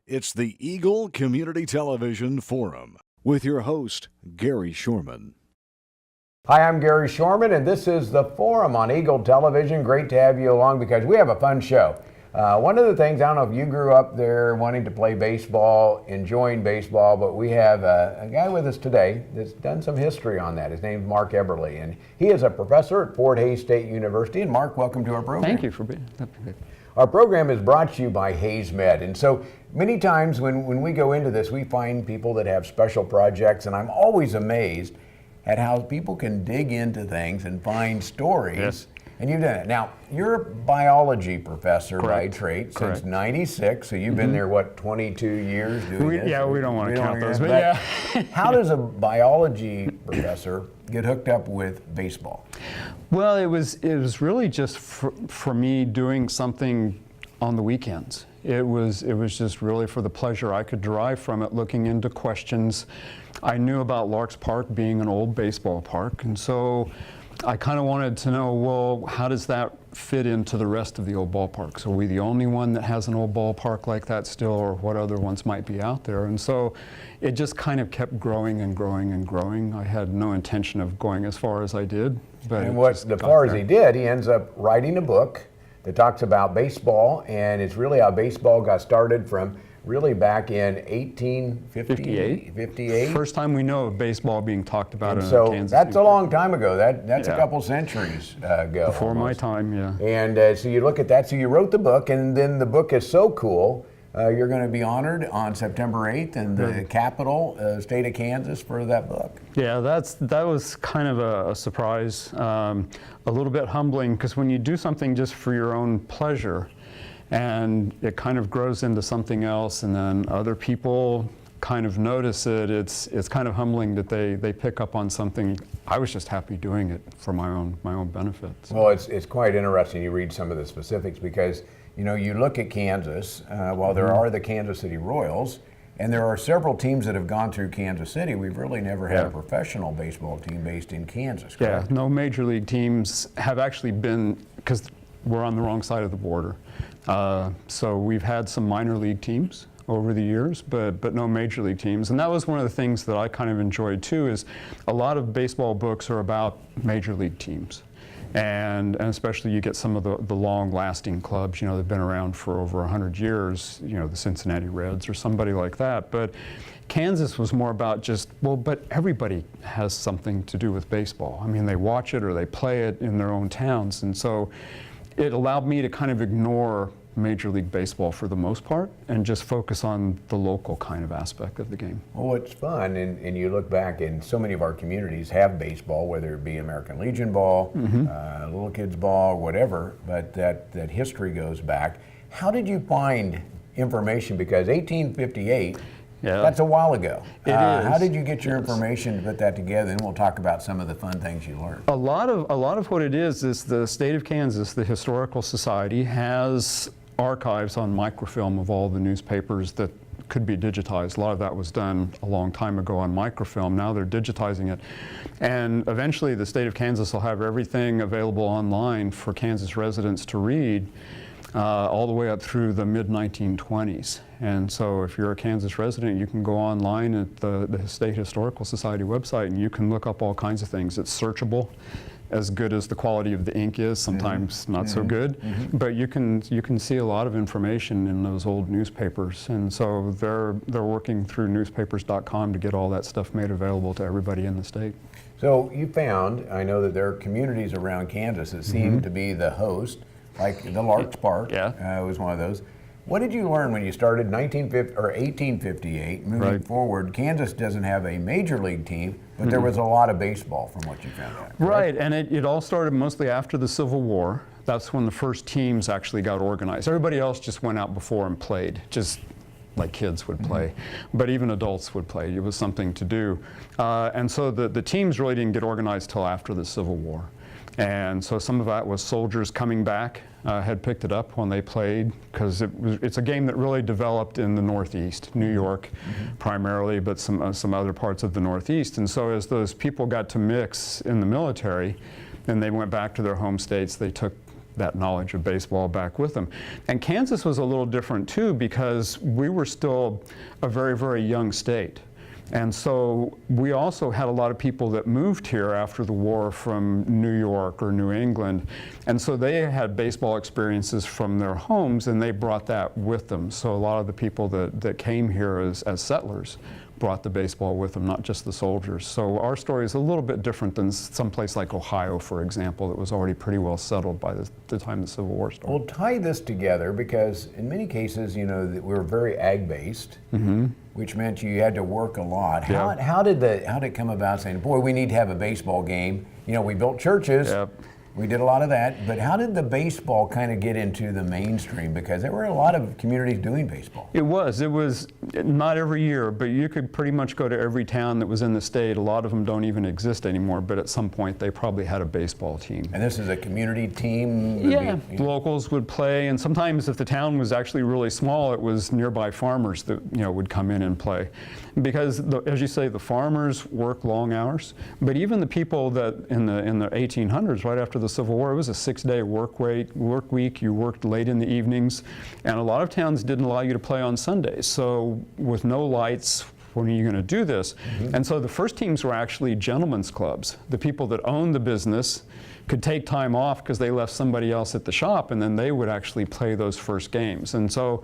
It's the Eagle Community Television Forum with your host, Gary Shorman. Hi, I'm Gary Shorman, and this is the Forum on Eagle Television. Great to have you along because we have a fun show. One of the things, I don't know if you grew up there wanting to play baseball, enjoying baseball, but we have a guy with us today that's done some history on that. His name's Mark Eberle, and he is a professor at Fort Hays State University. And Mark, welcome to our program. Thank you for being here. Our program is brought to you by Hays Med, and so many times when we go into this, we find people that have special projects, and I'm always amazed at how people can dig into things and find stories. Yes. And you've done it. Now, you're a biology professor by trade since Correct. '96, so you've been there, what, 22 years doing this? Yeah, we don't want to count those, but but yeah. How does a biology professor get hooked up with baseball? Well, it was really just for me doing something on the weekends. It was just really for the pleasure I could derive from it, looking into questions. I knew about Larks Park being an old baseball park, and so I kind of wanted to know, well, how does that fit into the rest of the old ballparks? Are we the only one that has an old ballpark like that still, or what other ones might be out there? And so it just kind of kept growing and growing and growing. I had no intention of going as far as I did. But and as far as he did, he ends up writing a book that talks about baseball, and it's really how baseball got started from really back in 1858. First time we know of baseball being talked about in so Kansas. That's a long time ago. That's a couple centuries ago. Before almost. my time, yeah. And so you look at that. So you wrote the book, and then the book is so cool. You're going to be honored on September 8th in the capital, state of Kansas, for that book. Yeah, that was kind of a surprise, a little bit humbling, because when you do something just for your own pleasure, and it kind of grows into something else, and then other people kind of notice it, it's kind of humbling that they pick up on something. I was just happy doing it for my own benefit. So. Well, it's quite interesting. You read some of the specifics because you look at Kansas. While there are the Kansas City Royals, and there are several teams that have gone through Kansas City, we've really never had a professional baseball team based in Kansas. Correct? Yeah, no major league teams have actually been, because we're on the wrong side of the border. So we've had some minor league teams over the years, but no major league teams. And that was one of the things that I kind of enjoyed too, is a lot of baseball books are about major league teams. And especially you get some of the long-lasting clubs, they've been around for over 100 years, the Cincinnati Reds or somebody like that. But Kansas was more about just, but everybody has something to do with baseball. I mean, they watch it or they play it in their own towns. And so it allowed me to kind of ignore Major League Baseball for the most part and just focus on the local kind of aspect of the game. Well, it's fun, and you look back, and so many of our communities have baseball, whether it be American Legion ball, little kids ball, whatever, but that history goes back. How did you find information? Because 1858, that's a while ago. It is. How did you get your information to put that together? And we'll talk about some of the fun things you learned. A lot of what it is the state of Kansas, the Historical Society, has archives on microfilm of all the newspapers that could be digitized. A lot of that was done a long time ago on microfilm. Now they're digitizing it. And eventually the state of Kansas will have everything available online for Kansas residents to read, all the way up through the mid-1920s. And so if you're a Kansas resident, you can go online at the State Historical Society website and you can look up all kinds of things. It's searchable, as good as the quality of the ink is, sometimes not so good. But you can see a lot of information in those old newspapers. And so they're working through newspapers.com to get all that stuff made available to everybody in the state. So you found, I know that there are communities around Kansas that seem to be the host, like the Larks Park was one of those. What did you learn when you started 1858, moving forward? Kansas doesn't have a major league team, but there was a lot of baseball from what you found out. Correct? Right, and it all started mostly after the Civil War. That's when the first teams actually got organized. Everybody else just went out before and played, just like kids would play. But even adults would play. It was something to do. And so the teams really didn't get organized till after the Civil War. And so some of that was soldiers coming back, had picked it up when they played, because it's a game that really developed in the Northeast, New York primarily, but some other parts of the Northeast. And so as those people got to mix in the military, and they went back to their home states, they took that knowledge of baseball back with them. And Kansas was a little different too, because we were still a very, very young state. And so we also had a lot of people that moved here after the war from New York or New England. And so they had baseball experiences from their homes, and they brought that with them. So a lot of the people that came here as settlers brought the baseball with them, not just the soldiers. So our story is a little bit different than someplace like Ohio, for example, that was already pretty well settled by the time the Civil War started. Well, tie this together, because in many cases, you know, that we're very ag-based, which meant you had to work a lot. How did it come about saying, boy, we need to have a baseball game? You know, we built churches. We did a lot of that, but how did the baseball kind of get into the mainstream? Because there were a lot of communities doing baseball. It was not every year, but you could pretty much go to every town that was in the state. A lot of them don't even exist anymore, but at some point they probably had a baseball team. And this is a community team? Yeah, locals would play, and sometimes if the town was actually really small, it was nearby farmers that, you know, would come in and play. Because, as you say, the farmers work long hours, but even the people that in the 1800s, right after the Civil War, it was a 6-day work week. You worked late in the evenings, and a lot of towns didn't allow you to play on Sundays. So with no lights, when are you going to do this? And so the first teams were actually gentlemen's clubs. The people that owned the business could take time off because they left somebody else at the shop, and then they would actually play those first games. And so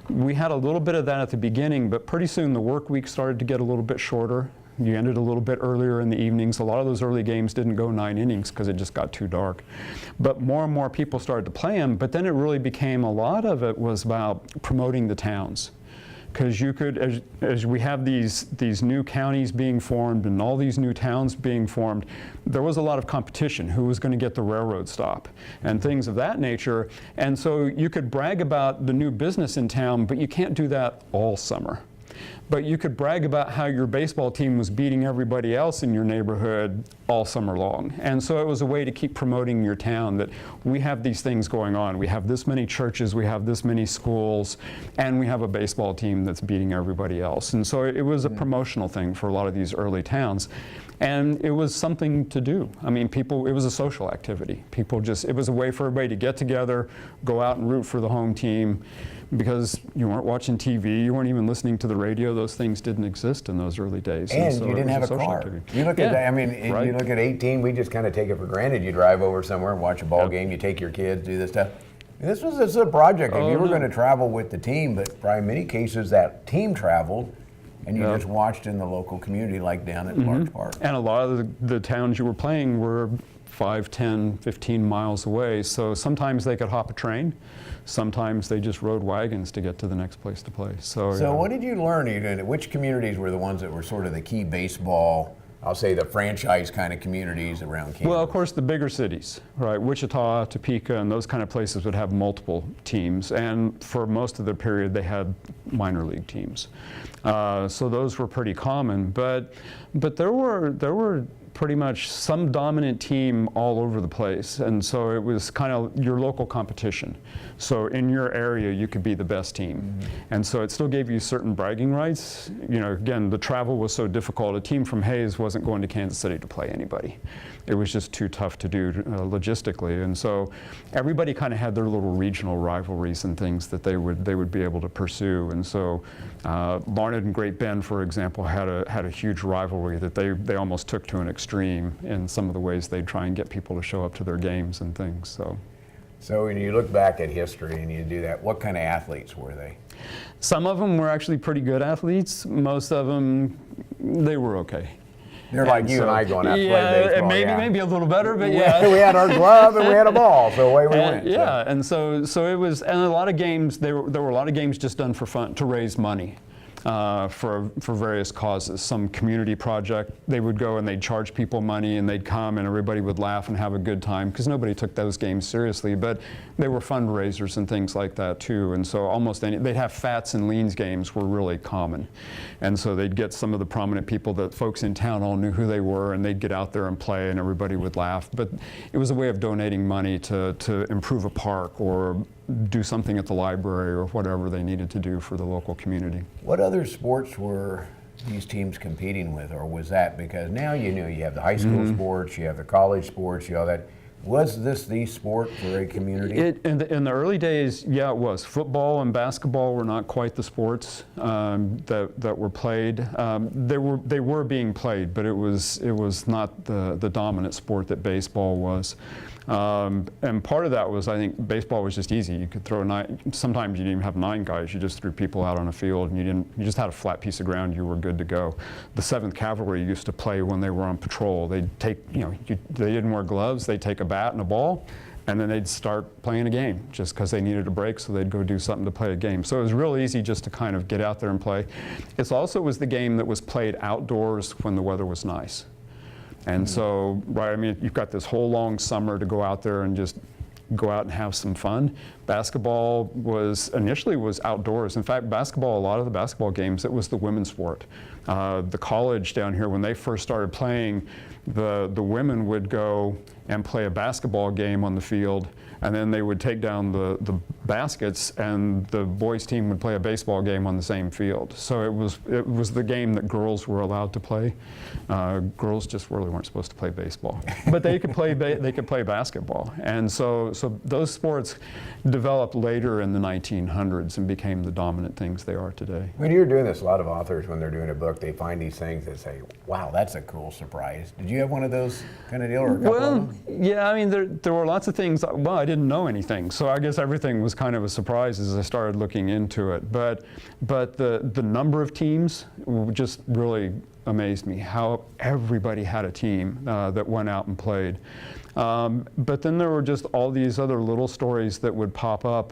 we had a little bit of that at the beginning, but pretty soon the work week started to get a little bit shorter. You ended a little bit earlier in the evenings. A lot of those early games didn't go 9 innings because it just got too dark. But more and more people started to play them, but then it really became, a lot of it was about promoting the towns. Because you could, as we have these new counties being formed and all these new towns being formed, there was a lot of competition. Who was going to get the railroad stop and things of that nature. And so you could brag about the new business in town, but you can't do that all summer. But you could brag about how your baseball team was beating everybody else in your neighborhood all summer long. And so it was a way to keep promoting your town, that we have these things going on. We have this many churches, we have this many schools, and we have a baseball team that's beating everybody else. And so it was a promotional thing for a lot of these early towns. And it was something to do. I mean, it was a social activity. It was a way for everybody to get together, go out and root for the home team, because you weren't watching TV, you weren't even listening to the radio. Those things didn't exist in those early days. And so you didn't have a car. Activity. You look at that, I mean, you look at 18, we just kind of take it for granted. You drive over somewhere and watch a ball game, you take your kids, do this stuff. This was a project. If you were going to travel with the team, but probably in many cases that team traveled, and you just watched in the local community, like down at Large Park. And a lot of the towns you were playing were 5, 10, 15 miles away. So sometimes they could hop a train. Sometimes they just rode wagons to get to the next place to play. So what did you learn? Which communities were the ones that were sort of the key baseball, I'll say the franchise kind of communities around Kansas? Well, of course, the bigger cities, right? Wichita, Topeka, and those kind of places would have multiple teams. And for most of the period, they had minor league teams. So those were pretty common. But there were pretty much some dominant team all over the place. And so it was kind of your local competition. So in your area, you could be the best team. And so it still gave you certain bragging rights. You know, again, the travel was so difficult. A team from Hayes wasn't going to Kansas City to play anybody. It was just too tough to do logistically. And so everybody kind of had their little regional rivalries and things that they would be able to pursue. And so Larned and Great Bend, for example, had a huge rivalry that they almost took to an extreme in some of the ways they'd try and get people to show up to their games and things. So when you look back at history and you do that, what kind of athletes were they? Some of them were actually pretty good athletes. Most of them, they were okay. They're like you and I going out to play baseball. Maybe a little better, but yeah. We had our glove and we had a ball, so away we went. Yeah, and so it was, and a lot of games, there were a lot of games just done for fun, to raise money. For various causes. Some community project, they would go and they'd charge people money and they'd come and everybody would laugh and have a good time, because nobody took those games seriously, but they were fundraisers and things like that too. And so they'd have fats and leans games were really common. And so they'd get some of the prominent people that folks in town all knew who they were, and they'd get out there and play and everybody would laugh. But it was a way of donating money to improve a park or do something at the library or whatever they needed to do for the local community. What other sports were these teams competing with, or was that, because now you have the high school sports, you have the college sports, you have that. Was this the sport for a community? In the early days, yeah, it was. Football and basketball were not quite the sports that were played. They were being played, but it was not the dominant sport that baseball was. And part of that was, I think, baseball was just easy. You could throw sometimes you didn't even have 9 guys. You just threw people out on a field, and you just had a flat piece of ground. You were good to go. The 7th Cavalry used to play when they were on patrol. They'd take, they didn't wear gloves. They'd take a bat and a ball, and then they'd start playing a game just because they needed a break, so they'd go do something to play a game. So it was real easy just to kind of get out there and play. It also was the game that was played outdoors when the weather was nice. And so, right, I mean, you've got this whole long summer to go out there and just go out and have some fun. Basketball initially was outdoors. In fact, basketball, a lot of the basketball games, it was the women's sport. The college down here, when they first started playing, the women would go and play a basketball game on the field, and then they would take down the baskets, and the boys team would play a baseball game on the same field. So it was the game that girls were allowed to play. Girls just really weren't supposed to play baseball, but they could play basketball. And so those sports developed later in the 1900s and became the dominant things they are today. When you're doing this, a lot of authors, when they're doing a book, they find these things that say, wow, that's a cool surprise. Did you have one of those kind of deal, or a couple of them? Yeah, I mean, there were lots of things. Well, I didn't know anything, so I guess everything was kind of a surprise as I started looking into it. But the number of teams just really amazed me, how everybody had a team that went out and played. But then there were just all these other little stories that would pop up.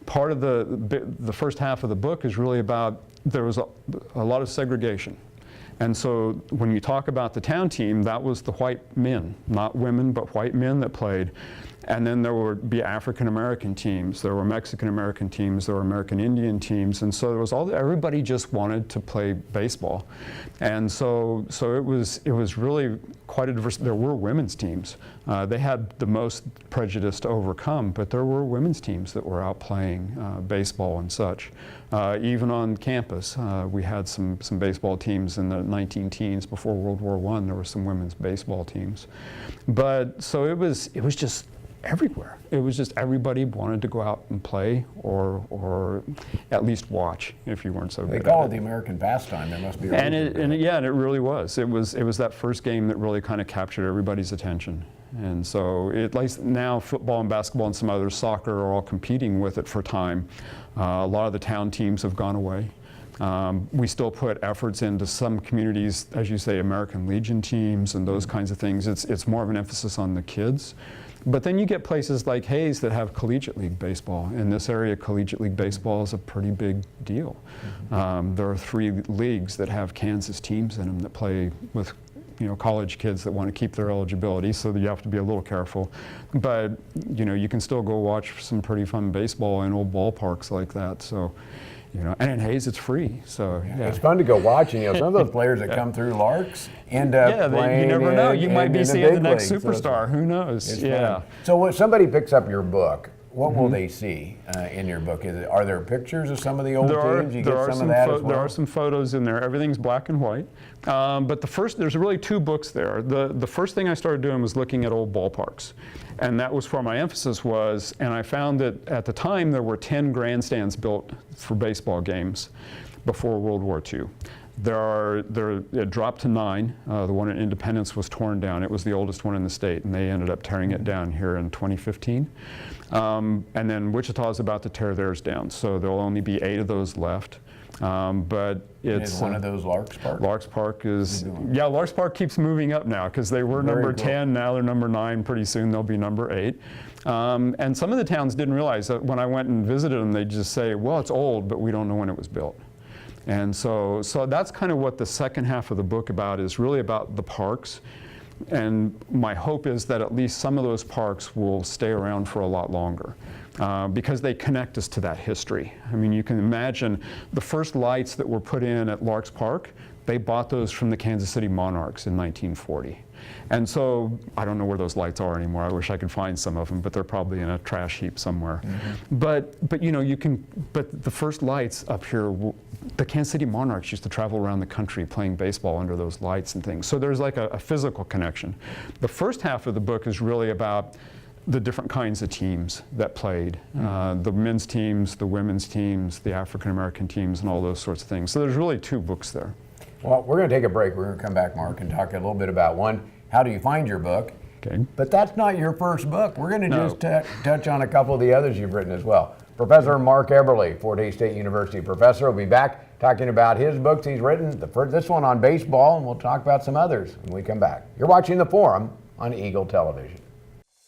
Part of the first half of the book is really about, there was a lot of segregation. And so when you talk about the town team, that was the white men, not women, but white men that played. And then there would be African American teams, there were Mexican American teams, there were American Indian teams, and so there was everybody just wanted to play baseball. And so it was really quite a diverse. There were women's teams. They had the most prejudice to overcome, but there were women's teams that were out playing baseball and such. Even on campus, we had some baseball teams in the 19-teens before World War I. There were some women's baseball teams. But so it was just everywhere. It was just everybody wanted to go out and play, or at least watch if you weren't so good at it. They call it the American pastime. There must be a reason. And it really was. It was that first game that really kind of captured everybody's attention. And so at least now football and basketball and some other soccer are all competing with it for time. A lot of the town teams have gone away. We still put efforts into some communities, as you say, American Legion teams and those kinds of things. It's more of an emphasis on the kids. But then you get places like Hayes that have collegiate league baseball. In this area, collegiate league baseball is a pretty big deal. There are 3 leagues that have Kansas teams in them that play with college kids that want to keep their eligibility, so that you have to be a little careful. But you can still go watch some pretty fun baseball in old ballparks like that. So. And in Hayes it's free, so yeah. It's fun to go watch, and some of those players that come through Larks end up playing. You never know. You might be seeing the next league, superstar. Who knows? Yeah. Fun. So when somebody picks up your book, what will they see in your book? Are there pictures of some of the old teams? You get some of that as well? There are some photos in there. Everything's black and white. But there's really 2 books there. The first thing I started doing was looking at old ballparks. And that was where my emphasis was. And I found that at the time there were 10 grandstands built for baseball games before World War II. It dropped to 9. The one in Independence was torn down. It was the oldest one in the state, and they ended up tearing it down here in 2015. And then Wichita is about to tear theirs down, so there'll only be 8 of those left. But it's one of those Larks Park? Larks Park is, Larks Park keeps moving up now, because they were number 10, now they're number 9, pretty soon they'll be number 8. And some of the towns didn't realize that. When I went and visited them, they'd just say, well, it's old, but we don't know when it was built. And so that's kind of what the second half of the book is really about the parks. And my hope is that at least some of those parks will stay around for a lot longer. Because they connect us to that history. I mean, you can imagine the first lights that were put in at Larks Park, they bought those from the Kansas City Monarchs in 1940. And so I don't know where those lights are anymore. I wish I could find some of them, but they're probably in a trash heap somewhere. But you know, but the first lights up here, the Kansas City Monarchs used to travel around the country playing baseball under those lights and things. So there's like a physical connection. The first half of the book is really about the different kinds of teams that played, the men's teams, the women's teams, the African-American teams, and all those sorts of things. So there's really two books there. Well, we're going to take a break. We're going to come back, Mark, and talk a little bit about one, how do you find your book? Okay. But that's not your first book. We're going to just touch on a couple of the others you've written as well. Professor Mark Eberle, Fort Hays State University professor, will be back talking about his books he's written. This one on baseball, and we'll talk about some others when we come back. You're watching The Forum on Eagle Television.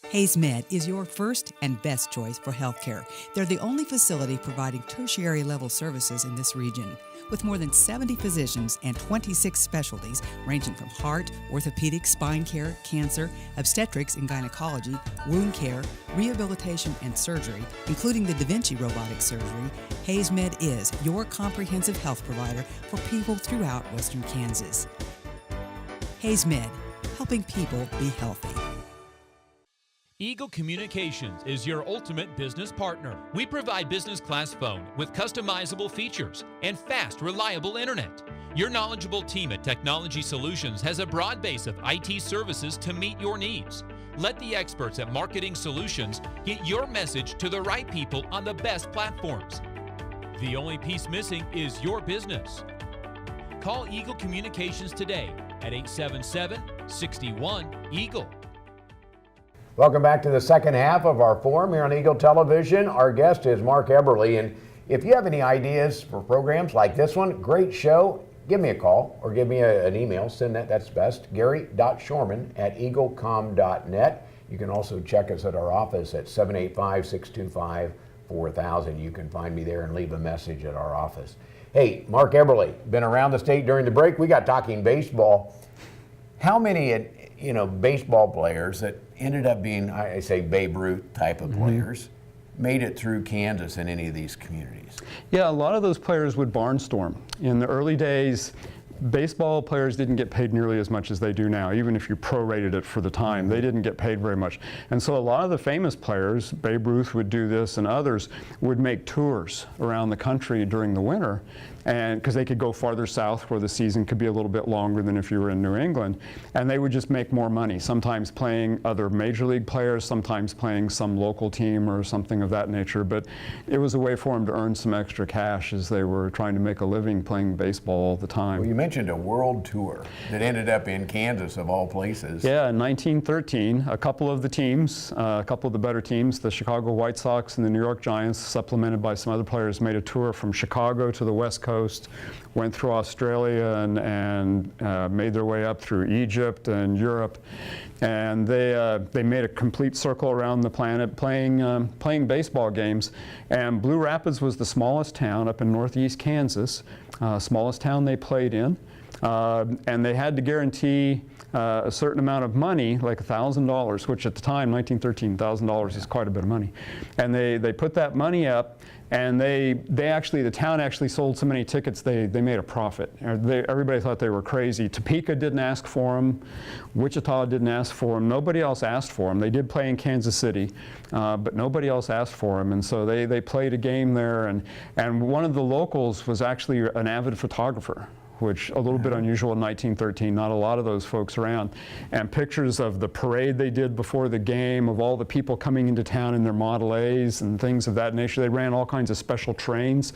Hays Med is your first and best choice for healthcare. They're the only facility providing tertiary level services in this region. With more than 70 physicians and 26 specialties ranging from heart, orthopedic, spine care, cancer, obstetrics and gynecology, wound care, rehabilitation and surgery, including the Da Vinci robotic surgery, Hays Med is your comprehensive health provider for people throughout Western Kansas. Hays Med, helping people be healthy. Eagle Communications is your ultimate business partner. We provide business class phone with customizable features and fast, reliable internet. Your knowledgeable team at Technology Solutions has a broad base of IT services to meet your needs. Let the experts at Marketing Solutions get your message to the right people on the best platforms. The only piece missing is your business. Call Eagle Communications today at 877-61-EAGLE. Welcome back to the second half of our forum here on Eagle Television. Our guest is Mark Eberle, and if you have any ideas for programs like this one, great show, give me a call or give me an email. Send that's best, gary.shorman@eaglecom.net. You can also check us at our office at 785-625-4000. You can find me there and leave a message at our office. Hey, Mark Eberle, been around the state during the break. We got talking baseball. How many baseball players that ended up being, I say, Babe Ruth type of players, made it through Kansas in any of these communities? Yeah, a lot of those players would barnstorm. In the early days, baseball players didn't get paid nearly as much as they do now, even if you prorated it for the time. They didn't get paid very much. And so a lot of the famous players, Babe Ruth would do this and others, would make tours around the country during the winter, and because they could go farther south where the season could be a little bit longer than if you were in New England, and they would just make more money, sometimes playing other major league players, sometimes playing some local team or something of that nature. But it was a way for them to earn some extra cash as they were trying to make a living playing baseball all the time. Well, you mentioned a world tour that ended up in Kansas of all places. Yeah, in 1913, a couple of the teams, a couple of the better teams, the Chicago White Sox and the New York Giants, supplemented by some other players, made a tour from Chicago to the West Coast, went through Australia and made their way up through Egypt and Europe, and they made a complete circle around the planet playing baseball games. And Blue Rapids was the smallest town up in northeast Kansas, smallest town they played in, and they had to guarantee a certain amount of money, like $1,000, which at the time, 1913, $1,000 is quite a bit of money. And they put that money up, and the town actually sold so many tickets they made a profit. Everybody thought they were crazy. Topeka didn't ask for them. Wichita didn't ask for them. Nobody else asked for them. They did play in Kansas City, but nobody else asked for them. And so they played a game there, and one of the locals was actually an avid photographer, which a little bit unusual in 1913, not a lot of those folks around. And pictures of the parade they did before the game, of all the people coming into town in their Model A's and things of that nature. They ran all kinds of special trains.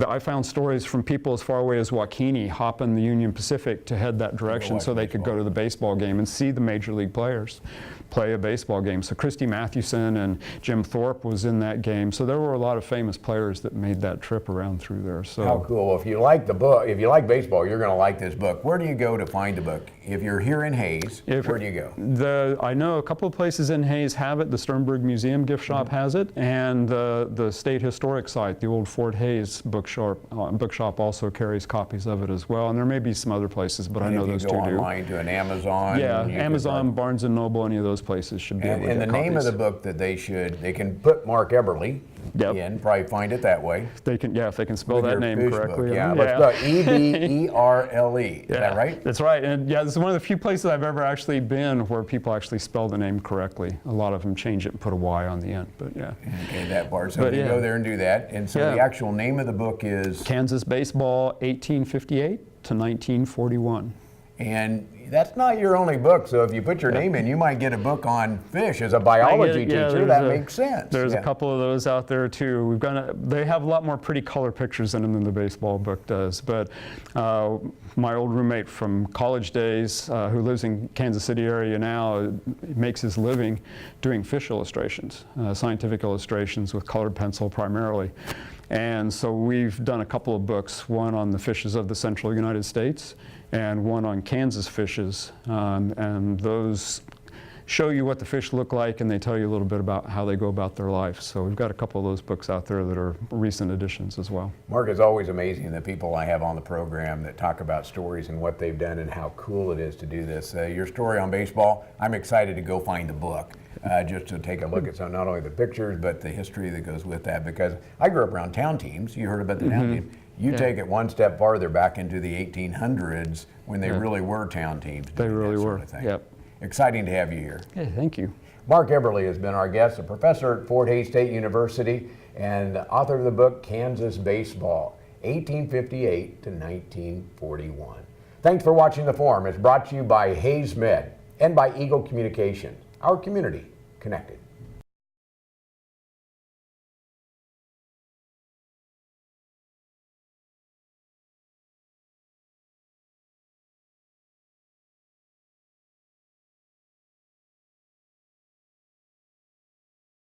I found stories from people as far away as Waukene hopping the Union Pacific to head that direction so they could go to the baseball game and see the major league players play a baseball game. So Christy Mathewson and Jim Thorpe was in that game. So there were a lot of famous players that made that trip around through there. So how cool. Well, if you like the book, if you like baseball, you're going to like this book. Where do you go to find the book? If you're here in Hays, where do you go? I know a couple of places in Hays have it. The Sternberg Museum gift shop has it, and the State Historic site, the old Fort Hays bookshop also carries copies of it as well. And there may be some other places, but and I know those two do. If you go online to an Amazon. Yeah, Amazon, Barnes & Noble, any of those places should be able to get And the name of copies. the book that they can put Mark Eberle, Yep. in, probably find it that way. They can, yeah, if they can spell With that your name fish correctly. book. Yeah, let's go. Eberle. Is that right? That's right. And yeah, this is one of the few places I've ever actually been where people actually spell the name correctly. A lot of them change it and put a Y on the end, but yeah. Okay, that part. So But you yeah. go there and do that. And so Yeah. the actual name of the book is? Kansas Baseball, 1858 to 1941. And that's not your only book, so if you put your name in, you might get a book on fish as a biology teacher. That makes sense. There's Yeah. a couple of those out there too. They have a lot more pretty color pictures in them than the baseball book does. But my old roommate from college days, who lives in Kansas City area now, makes his living doing fish illustrations, scientific illustrations with colored pencil primarily. And so we've done a couple of books, one on the fishes of the central United States and one on Kansas fishes. And those show you what the fish look like, and they tell you a little bit about how they go about their life. So we've got a couple of those books out there that are recent additions as well. Mark, it's always amazing the people I have on the program that talk about stories and what they've done and how cool it is to do this. Your story on baseball, I'm excited to go find the book. Just to take a look at some, not only the pictures, but the history that goes with that. Because I grew up around town teams. You heard about the town team. You take it one step farther back into the 1800s when they really were town teams. They really that were. sort of thing. Yep. Exciting to have you here. Hey, thank you. Mark Eberle has been our guest, a professor at Fort Hays State University and author of the book Kansas Baseball, 1858 to 1941. Thanks for watching The Forum. It's brought to you by Hays Med and by Eagle Communications, our community connected.